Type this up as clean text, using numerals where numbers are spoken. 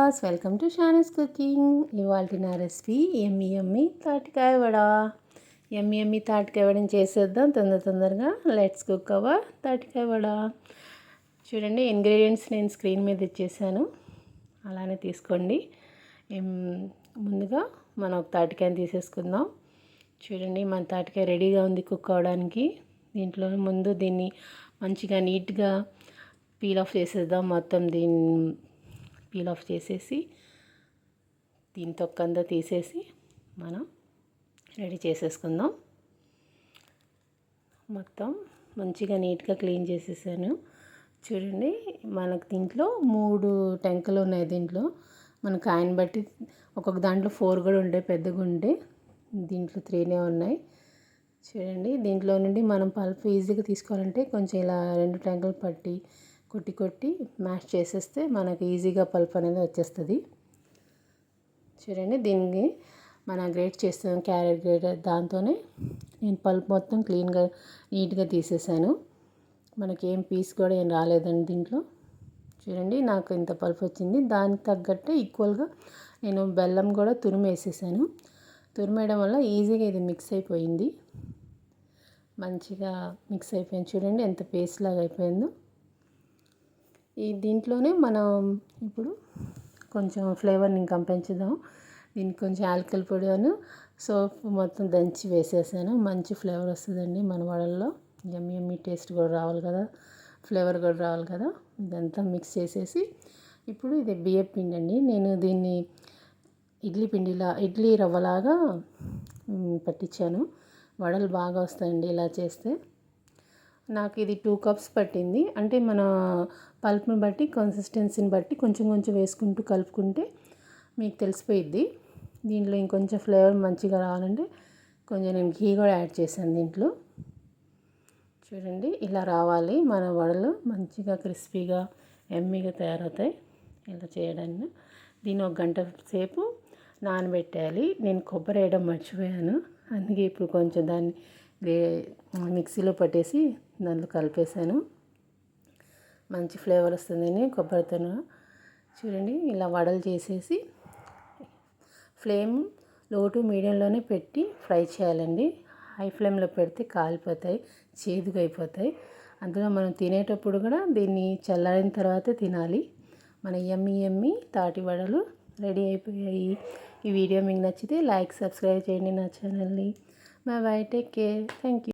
వివాస్, welcome to షానస్ cooking. ఇవాళ నా recipe ఎమ్మి ఎమ్మి తాటికాయ వడ. ఎమ్మి ఎమ్మి తాటికాయ వడని చేసేద్దాం తొందరగా. Let's cook our tatikaya vada. చూడండి, ఇంగ్రీడియంట్స్ నేను స్క్రీన్ మీద ఇచ్చేసాను, అలానే తీసుకోండి. ముందుగా మనం ఒక తాటికాయని తీసేసుకుందాం. చూడండి, మన తాటికాయ రెడీగా ఉంది కుక్ అవడానికి. దీంట్లో ముందు దీన్ని మంచిగా నీట్గా పీల్ ఆఫ్ చేసేద్దాం. మొత్తం దీన్ని పీల్ ఆఫ్ చేసేసి దీని తొక్కంతా తీసేసి మనం రెడీ చేసేసుకుందాం. మొత్తం మంచిగా నీట్గా క్లీన్ చేసేసాను. చూడండి, మనకు దీంట్లో 3 టెంకలు ఉన్నాయి. దీంట్లో మన కాయని బట్టి ఒక్కొక్క దాంట్లో 4 కూడా ఉంటాయి, పెద్దగా ఉంటే. దీంట్లో 3నే ఉన్నాయి. చూడండి, దీంట్లో నుండి మనం పల్ప్ ఈజీగా తీసుకోవాలంటే కొంచెం ఇలా 2 టెంకలు పట్టి కొట్టి మ్యాష్ చేసేస్తే మనకి ఈజీగా పల్ప్ అనేది వచ్చేస్తుంది. చూడండి, దీన్ని మనం గ్రేట్ చేస్తాం, క్యారెట్ గ్రేటర్, దాంతోనే నేను పల్ప్ మొత్తం క్లీన్గా నీట్గా తీసేసాను. మనకి ఏం పీస్ కూడా ఏం రాలేదండి దీంట్లో. చూడండి, నాకు ఇంత పల్ప్ వచ్చింది. దానికి తగ్గట్టు ఈక్వల్గా నేను బెల్లం కూడా తురిమేసేసాను. తురిమేయడం వల్ల ఈజీగా ఇది మిక్స్ అయిపోయింది, మంచిగా మిక్స్ అయిపోయింది. చూడండి ఎంత పేస్ట్ లాగా అయిపోయిందో. దీంట్లోనే మనం ఇప్పుడు కొంచెం ఫ్లేవర్ని ఇంకా పెంచుదాం. దీనికి కొంచెం యాలకుల పొడి సోప్ మొత్తం దంచి వేసేసాను. మంచి ఫ్లేవర్ వస్తుందండి మన వడల్లో. యమ్మీ యమ్మీ టేస్ట్ కూడా రావాలి కదా, ఫ్లేవర్ కూడా రావాలి కదా. ఇదంతా మిక్స్ చేసేసి ఇప్పుడు ఇది బియ్యం పిండి అండి. నేను దీన్ని ఇడ్లీ రవ్వలాగా పట్టించాను. వడలు బాగా వస్తాయండి ఇలా చేస్తే. నాకు ఇది 2 కప్స్ పట్టింది. అంటే మన పల్ప్ని బట్టి, కన్సిస్టెన్సీని బట్టి కొంచెం వేసుకుంటూ కలుపుకుంటే మీకు తెలిసిపోయిద్ది. దీంట్లో ఇంకొంచెం ఫ్లేవర్ మంచిగా రావాలంటే కొంచెం నేను ఘీ కూడా యాడ్ చేశాను దీంట్లో. చూడండి, ఇలా రావాలి మన వడలు, మంచిగా క్రిస్పీగా ఎమ్మీగా తయారవుతాయి ఇలా చేయడానికి. దీన్ని 1 గంట సేపు నానబెట్టాలి. నేను కొబ్బరి వేయడం మర్చిపోయాను, అందుకే ఇప్పుడు కొంచెం దాన్ని మిక్సీలో పట్టేసి దాంట్లో కలిపేసాను. మంచి ఫ్లేవర్ వస్తుందని కొబ్బరితో. చూడండి, ఇలా వడలు చేసేసి ఫ్లేమ్ లో టు మీడియంలోనే పెట్టి ఫ్రై చేయాలండి. హై ఫ్లేమ్లో పెడితే కాలిపోతాయి, చేదుగా అయిపోతాయి. అందులో మనం తినేటప్పుడు కూడా దీన్ని చల్లారిన తర్వాత తినాలి. మన యమ్మీ తాటి వడలు రెడీ అయిపోయాయి. ఈ వీడియో మీకు నచ్చితే లైక్, సబ్స్క్రైబ్ చేయండి నా ఛానల్ని. By by, take care, thank you.